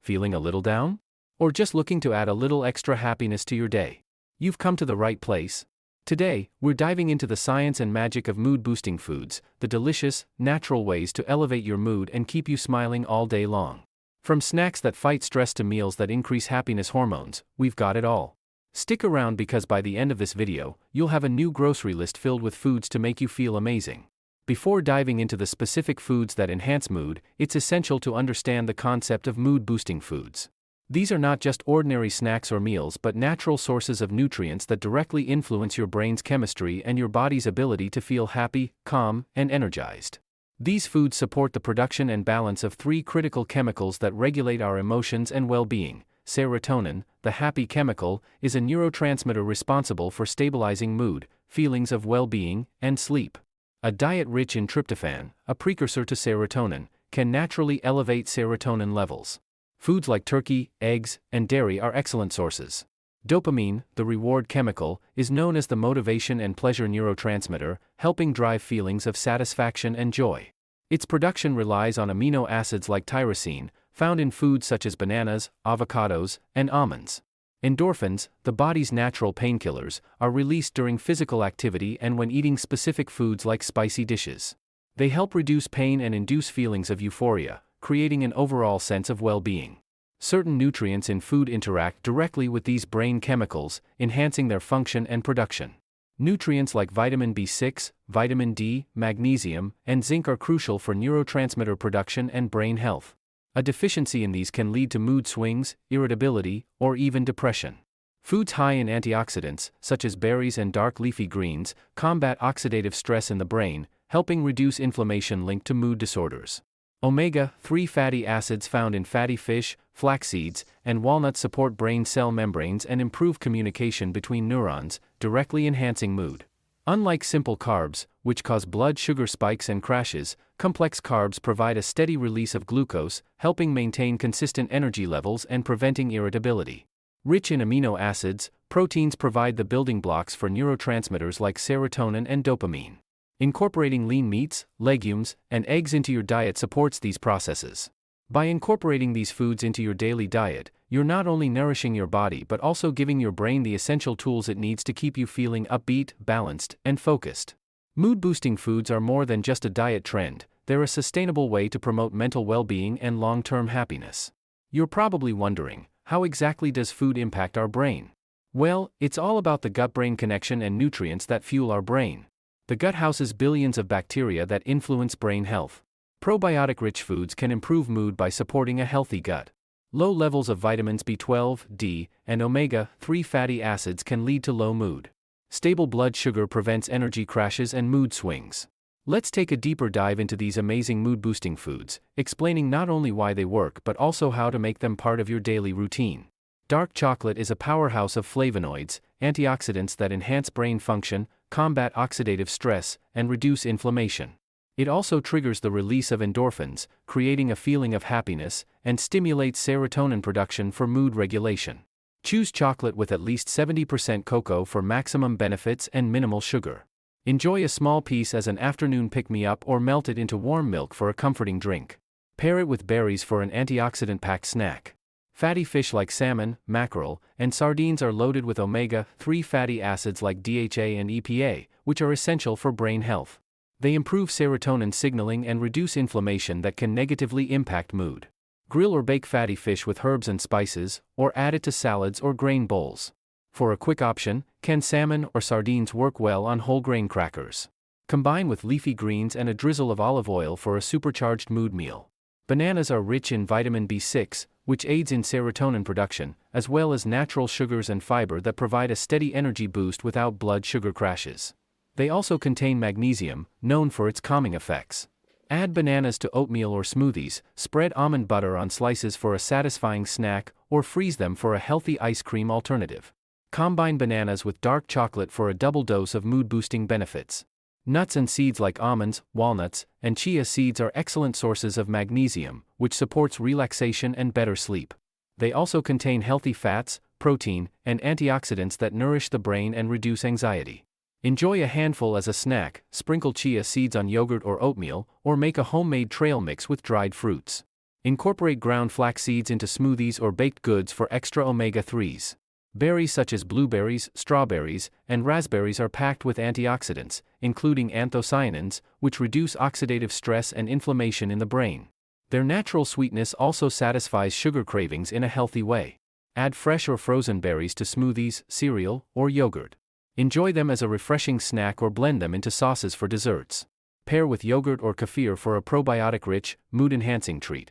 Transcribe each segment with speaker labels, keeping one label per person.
Speaker 1: Feeling a little down? Or just looking to add a little extra happiness to your day? You've come to the right place. Today, we're diving into the science and magic of mood-boosting foods, the delicious, natural ways to elevate your mood and keep you smiling all day long. From snacks that fight stress to meals that increase happiness hormones, we've got it all. Stick around because by the end of this video, you'll have a new grocery list filled with foods to make you feel amazing. Before diving into the specific foods that enhance mood, it's essential to understand the concept of mood-boosting foods. These are not just ordinary snacks or meals but natural sources of nutrients that directly influence your brain's chemistry and your body's ability to feel happy, calm, and energized. These foods support the production and balance of three critical chemicals that regulate our emotions and well-being. Serotonin, the happy chemical, is a neurotransmitter responsible for stabilizing mood, feelings of well-being, and sleep. A diet rich in tryptophan, a precursor to serotonin, can naturally elevate serotonin levels. Foods like turkey, eggs, and dairy are excellent sources. Dopamine, the reward chemical, is known as the motivation and pleasure neurotransmitter, helping drive feelings of satisfaction and joy. Its production relies on amino acids like tyrosine, found in foods such as bananas, avocados, and almonds. Endorphins, the body's natural painkillers, are released during physical activity and when eating specific foods like spicy dishes. They help reduce pain and induce feelings of euphoria, creating an overall sense of well-being. Certain nutrients in food interact directly with these brain chemicals, enhancing their function and production. Nutrients like vitamin B6, vitamin D, magnesium, and zinc are crucial for neurotransmitter production and brain health. A deficiency in these can lead to mood swings, irritability, or even depression. Foods high in antioxidants, such as berries and dark leafy greens, combat oxidative stress in the brain, helping reduce inflammation linked to mood disorders. Omega-3 fatty acids found in fatty fish, flax seeds, and walnuts support brain cell membranes and improve communication between neurons, directly enhancing mood. Unlike simple carbs, which cause blood sugar spikes and crashes, complex carbs provide a steady release of glucose, helping maintain consistent energy levels and preventing irritability. Rich in amino acids, proteins provide the building blocks for neurotransmitters like serotonin and dopamine. Incorporating lean meats, legumes, and eggs into your diet supports these processes. By incorporating these foods into your daily diet, you're not only nourishing your body but also giving your brain the essential tools it needs to keep you feeling upbeat, balanced, and focused. Mood-boosting foods are more than just a diet trend, they're a sustainable way to promote mental well-being and long-term happiness. You're probably wondering, how exactly does food impact our brain? Well, it's all about the gut-brain connection and nutrients that fuel our brain. The gut houses billions of bacteria that influence brain health. Probiotic-rich foods can improve mood by supporting a healthy gut. Low levels of vitamins B12, D, and omega-3 fatty acids can lead to low mood. Stable blood sugar prevents energy crashes and mood swings. Let's take a deeper dive into these amazing mood-boosting foods, explaining not only why they work but also how to make them part of your daily routine. Dark chocolate is a powerhouse of flavonoids, antioxidants that enhance brain function, combat oxidative stress, and reduce inflammation. It also triggers the release of endorphins, creating a feeling of happiness, and stimulates serotonin production for mood regulation. Choose chocolate with at least 70% cocoa for maximum benefits and minimal sugar. Enjoy a small piece as an afternoon pick-me-up or melt it into warm milk for a comforting drink. Pair it with berries for an antioxidant-packed snack. Fatty fish like salmon, mackerel, and sardines are loaded with omega-3 fatty acids like DHA and EPA, which are essential for brain health. They improve serotonin signaling and reduce inflammation that can negatively impact mood. Grill or bake fatty fish with herbs and spices, or add it to salads or grain bowls. For a quick option, canned salmon or sardines work well on whole grain crackers. Combine with leafy greens and a drizzle of olive oil for a supercharged mood meal. Bananas are rich in vitamin B6, which aids in serotonin production, as well as natural sugars and fiber that provide a steady energy boost without blood sugar crashes. They also contain magnesium, known for its calming effects. Add bananas to oatmeal or smoothies, spread almond butter on slices for a satisfying snack, or freeze them for a healthy ice cream alternative. Combine bananas with dark chocolate for a double dose of mood-boosting benefits. Nuts and seeds like almonds, walnuts, and chia seeds are excellent sources of magnesium, which supports relaxation and better sleep. They also contain healthy fats, protein, and antioxidants that nourish the brain and reduce anxiety. Enjoy a handful as a snack, sprinkle chia seeds on yogurt or oatmeal, or make a homemade trail mix with dried fruits. Incorporate ground flax seeds into smoothies or baked goods for extra omega-3s. Berries such as blueberries, strawberries, and raspberries are packed with antioxidants, including anthocyanins, which reduce oxidative stress and inflammation in the brain. Their natural sweetness also satisfies sugar cravings in a healthy way. Add fresh or frozen berries to smoothies, cereal, or yogurt. Enjoy them as a refreshing snack or blend them into sauces for desserts. Pair with yogurt or kefir for a probiotic-rich, mood-enhancing treat.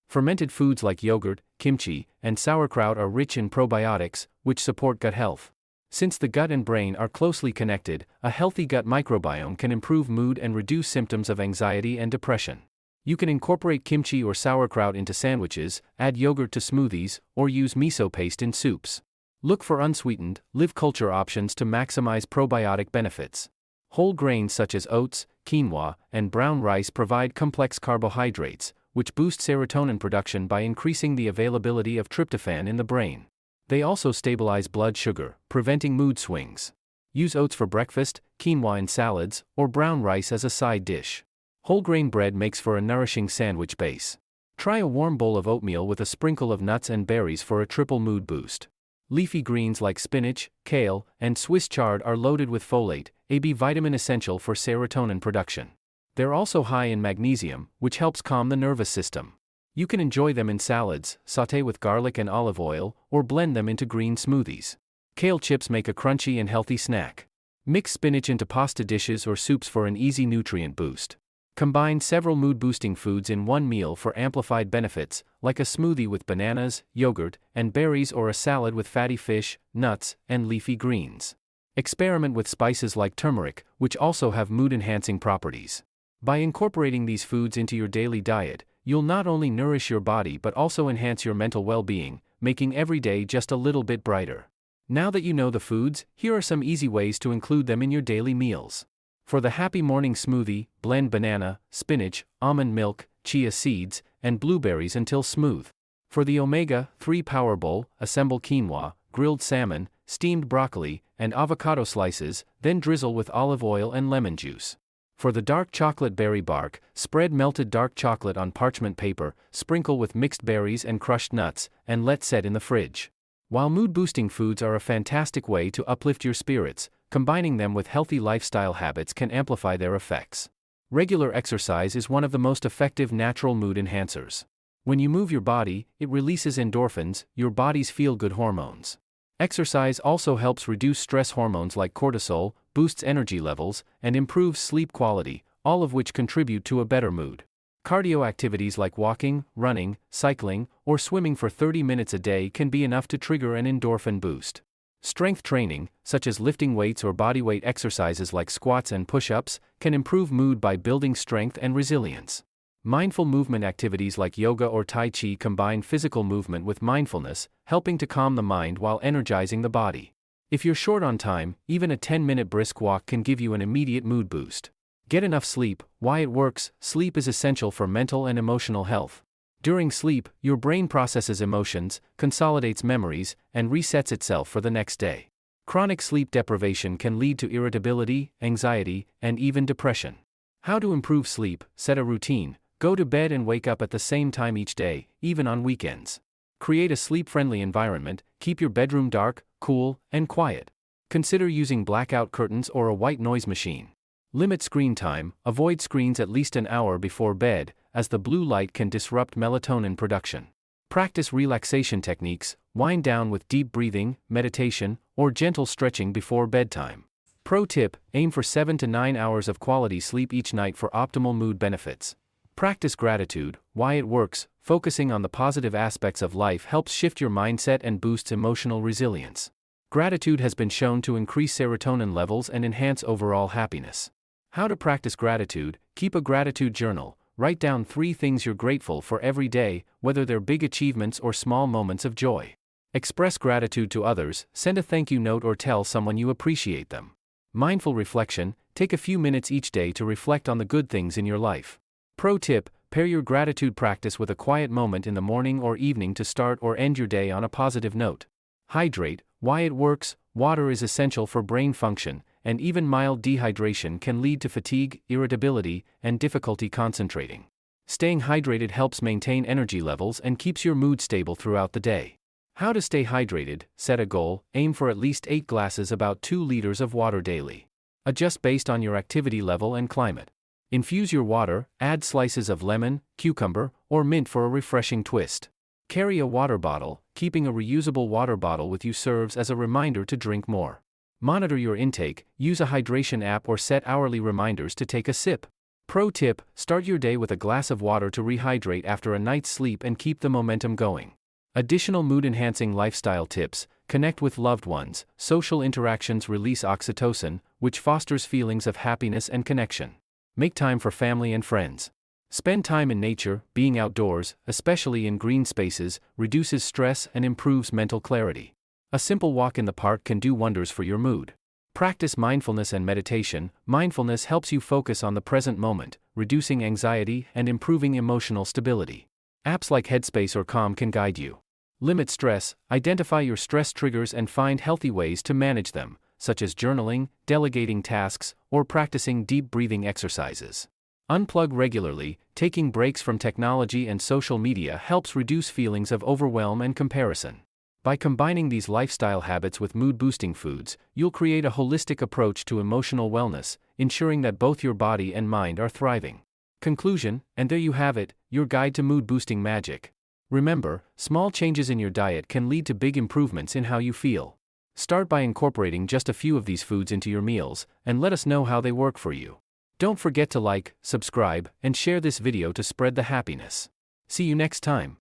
Speaker 1: Fermented foods like yogurt, kimchi, and sauerkraut are rich in probiotics, which support gut health. Since the gut and brain are closely connected, a healthy gut microbiome can improve mood and reduce symptoms of anxiety and depression. You can incorporate kimchi or sauerkraut into sandwiches, add yogurt to smoothies, or use miso paste in soups. Look for unsweetened, live culture options to maximize probiotic benefits. Whole grains such as oats, quinoa, and brown rice provide complex carbohydrates, which boost serotonin production by increasing the availability of tryptophan in the brain. They also stabilize blood sugar, preventing mood swings. Use oats for breakfast, quinoa in salads, or brown rice as a side dish. Whole grain bread makes for a nourishing sandwich base. Try a warm bowl of oatmeal with a sprinkle of nuts and berries for a triple mood boost. Leafy greens like spinach, kale, and Swiss chard are loaded with folate, a B vitamin essential for serotonin production. They're also high in magnesium, which helps calm the nervous system. You can enjoy them in salads, sauté with garlic and olive oil, or blend them into green smoothies. Kale chips make a crunchy and healthy snack. Mix spinach into pasta dishes or soups for an easy nutrient boost. Combine several mood-boosting foods in one meal for amplified benefits, like a smoothie with bananas, yogurt, and berries or a salad with fatty fish, nuts, and leafy greens. Experiment with spices like turmeric, which also have mood-enhancing properties. By incorporating these foods into your daily diet, you'll not only nourish your body but also enhance your mental well-being, making every day just a little bit brighter. Now that you know the foods, here are some easy ways to include them in your daily meals. For the happy morning smoothie, blend banana, spinach, almond milk, chia seeds, and blueberries until smooth. For the omega-3 power bowl, assemble quinoa, grilled salmon, steamed broccoli, and avocado slices, then drizzle with olive oil and lemon juice. For the dark chocolate berry bark, spread melted dark chocolate on parchment paper, sprinkle with mixed berries and crushed nuts, and let set in the fridge. While mood-boosting foods are a fantastic way to uplift your spirits, combining them with healthy lifestyle habits can amplify their effects. Regular exercise is one of the most effective natural mood enhancers. When you move your body, it releases endorphins, your body's feel-good hormones. Exercise also helps reduce stress hormones like cortisol, boosts energy levels, and improves sleep quality, all of which contribute to a better mood. Cardio activities like walking, running, cycling, or swimming for 30 minutes a day can be enough to trigger an endorphin boost. Strength training, such as lifting weights or bodyweight exercises like squats and push-ups, can improve mood by building strength and resilience. Mindful movement activities like yoga or tai chi combine physical movement with mindfulness, helping to calm the mind while energizing the body. If you're short on time, even a 10-minute brisk walk can give you an immediate mood boost. Get enough sleep. Why it works: sleep is essential for mental and emotional health. During sleep, your brain processes emotions, consolidates memories, and resets itself for the next day. Chronic sleep deprivation can lead to irritability, anxiety, and even depression. How to improve sleep: set a routine. Go to bed and wake up at the same time each day, even on weekends. Create a sleep-friendly environment. Keep your bedroom dark, cool, and quiet. Consider using blackout curtains or a white noise machine. Limit screen time. Avoid screens at least an hour before bed, as the blue light can disrupt melatonin production. Practice relaxation techniques. Wind down with deep breathing, meditation, or gentle stretching before bedtime. Pro tip: aim for 7 to 9 hours of quality sleep each night for optimal mood benefits. Practice gratitude. Why it works: focusing on the positive aspects of life helps shift your mindset and boosts emotional resilience. Gratitude has been shown to increase serotonin levels and enhance overall happiness. How to practice gratitude: keep a gratitude journal. Write down 3 things you're grateful for every day, whether they're big achievements or small moments of joy. Express gratitude to others. Send a thank you note or tell someone you appreciate them. Mindful reflection. Take a few minutes each day to reflect on the good things in your life. Pro tip: pair your gratitude practice with a quiet moment in the morning or evening to start or end your day on a positive note. Hydrate. Why it works: water is essential for brain function, and even mild dehydration can lead to fatigue, irritability, and difficulty concentrating. Staying hydrated helps maintain energy levels and keeps your mood stable throughout the day. How to stay hydrated: set a goal, aim for at least 8 glasses, about 2 liters of water daily. Adjust based on your activity level and climate. Infuse your water, add slices of lemon, cucumber, or mint for a refreshing twist. Carry a water bottle. Keeping a reusable water bottle with you serves as a reminder to drink more. Monitor your intake. Use a hydration app or set hourly reminders to take a sip. Pro tip: start your day with a glass of water to rehydrate after a night's sleep and keep the momentum going. Additional mood-enhancing lifestyle tips: connect with loved ones. Social interactions release oxytocin, which fosters feelings of happiness and connection. Make time for family and friends. Spend time in nature. Being outdoors, especially in green spaces, reduces stress and improves mental clarity. A simple walk in the park can do wonders for your mood. Practice mindfulness and meditation. Mindfulness helps you focus on the present moment, reducing anxiety and improving emotional stability. Apps like Headspace or Calm can guide you. Limit stress. Identify your stress triggers and find healthy ways to manage them, such as journaling, delegating tasks, or practicing deep breathing exercises. Unplug regularly. Taking breaks from technology and social media helps reduce feelings of overwhelm and comparison. By combining these lifestyle habits with mood-boosting foods, you'll create a holistic approach to emotional wellness, ensuring that both your body and mind are thriving. Conclusion: and there you have it, your guide to mood-boosting magic. Remember, small changes in your diet can lead to big improvements in how you feel. Start by incorporating just a few of these foods into your meals, and let us know how they work for you. Don't forget to like, subscribe, and share this video to spread the happiness. See you next time.